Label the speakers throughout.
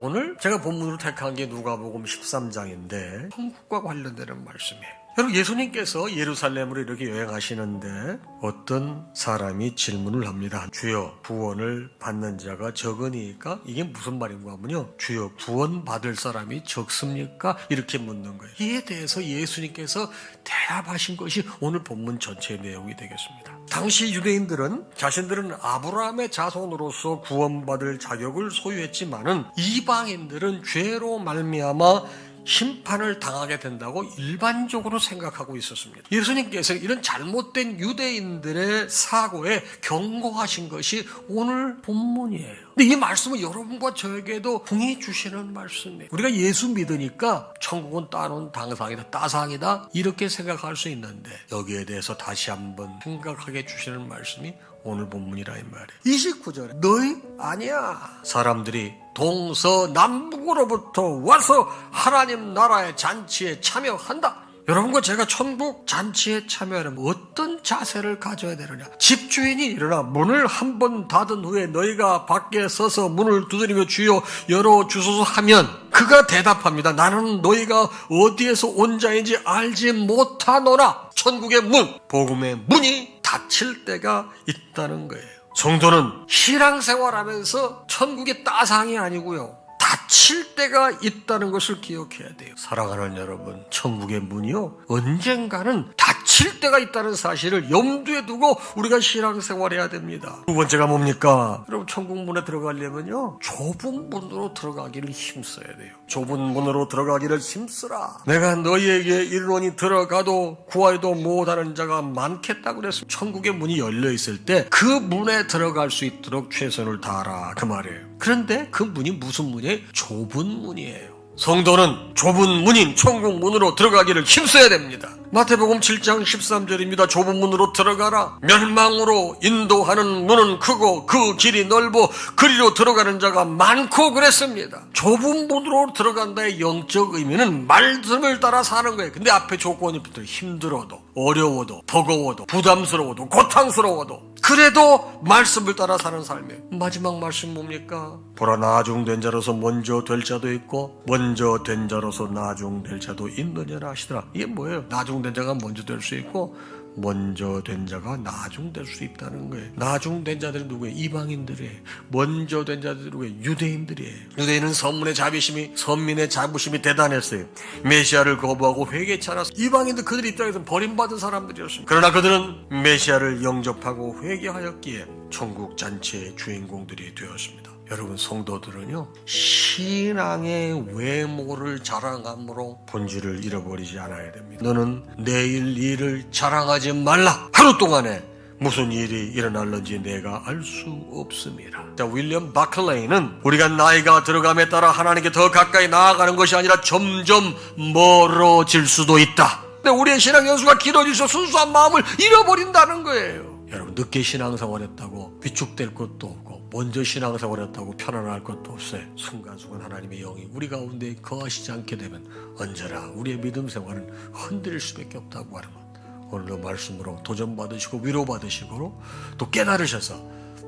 Speaker 1: 오늘 제가 본문으로 택한 게 누가복음 13장인데 천국과 관련되는 말씀이에요. 여러분, 예수님께서 예루살렘으로 이렇게 여행하시는데 어떤 사람이 질문을 합니다. 주여, 구원을 받는 자가 적으니까 이게 무슨 말인가 하면요, 주여, 구원 받을 사람이 적습니까? 이렇게 묻는 거예요. 이에 대해서 예수님께서 대답하신 것이 오늘 본문 전체의 내용이 되겠습니다. 당시 유대인들은 자신들은 아브라함의 자손으로서 구원받을 자격을 소유했지만은 이방인들은 죄로 말미암아 심판을 당하게 된다고 일반적으로 생각하고 있었습니다. 예수님께서 이런 잘못된 유대인들의 사고에 경고하신 것이 오늘 본문이에요. 근데 이 말씀은 여러분과 저에게도 공히 주시는 말씀이에요. 우리가 예수 믿으니까 천국은 따놓은 당상이다, 따상이다 이렇게 생각할 수 있는데 여기에 대해서 다시 한번 생각하게 주시는 말씀이 오늘 본문이라 이 말이에요. 29절에 너희 아니야. 사람들이 동서남북으로부터 와서 하나님 나라의 잔치에 참여한다. 여러분과 제가 천국 잔치에 참여하려면 어떤 자세를 가져야 되느냐. 집주인이 일어나 문을 한 번 닫은 후에 너희가 밖에 서서 문을 두드리며 주여 열어주소서 하면 그가 대답합니다. 나는 너희가 어디에서 온 자인지 알지 못하노라. 천국의 문, 복음의 문이 닫힐 때가 있다는 거예요. 성도는 신앙생활하면서 천국의 따상이 아니고요, 닫힐 때가 있다는 것을 기억해야 돼요. 사랑하는 여러분, 천국의 문이요, 언젠가는 닫힐 때가 있다는 사실을 염두에 두고 우리가 신앙생활해야 됩니다. 두 번째가 뭡니까? 여러분, 천국 문에 들어가려면요, 좁은 문으로 들어가기를 힘써야 돼요. 좁은 문으로 들어가기를 힘쓰라. 내가 너희에게 이르노니 들어가도 구하여도 못하는 자가 많겠다고 그랬습니다. 천국의 문이 열려있을 때 그 문에 들어갈 수 있도록 최선을 다하라, 그 말이에요. 그런데 그 문이 무슨 문이에요? 좁은 문이에요. 성도는 좁은 문인 천국 문으로 들어가기를 힘써야 됩니다. 마태복음 7장 13절입니다. 좁은 문으로 들어가라. 멸망으로 인도하는 문은 크고 그 길이 넓어 그리로 들어가는 자가 많고 그랬습니다. 좁은 문으로 들어간다의 영적 의미는 말씀을 따라 사는 거예요. 근데 앞에 조건이 붙어요. 힘들어도, 어려워도, 버거워도, 부담스러워도, 고통스러워도 그래도 말씀을 따라 사는 삶이에요. 마지막 말씀 뭡니까? 보라, 나중된 자로서 먼저 될 자도 있고 먼저 된 자로서 나중될 자도 있느냐라 하시더라. 이게 뭐예요? 나중된 자가 먼저 될 수 있고 먼저 된 자가 나중될 수 있다는 거예요. 나중된 자들은 누구예요? 이방인들이에요. 먼저 된 자들은 누구예요? 유대인들이에요. 유대인은 선민의 자부심이 대단했어요. 메시아를 거부하고 회개치 않았어요. 이방인들 그들 입장에서는 버림받은 사람들이었습니다. 그러나 그들은 메시아를 영접하고 회개하였기에 천국 잔치의 주인공들이 되었습니다. 여러분, 성도들은요, 신앙의 외모를 자랑함으로 본질을 잃어버리지 않아야 됩니다. 너는 내일 일을 자랑하지 말라. 하루 동안에 무슨 일이 일어날는지 내가 알 수 없습니다. 자, 윌리엄 바클레이는 우리가 나이가 들어감에 따라 하나님께 더 가까이 나아가는 것이 아니라 점점 멀어질 수도 있다. 근데 우리의 신앙 연수가 길어질수록 순수한 마음을 잃어버린다는 거예요. 여러분, 늦게 신앙생활했다고 위축될 것도 없고 먼저 신앙생활했다고 편안할 것도 없어요. 순간순간 하나님의 영이 우리 가운데 거하시지 않게 되면 언제나 우리의 믿음 생활은 흔들릴 수밖에 없다고 하는 것. 오늘도 말씀으로 도전받으시고 위로받으시고 또 깨달으셔서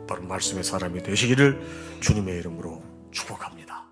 Speaker 1: 바로 말씀의 사람이 되시기를 주님의 이름으로 축복합니다.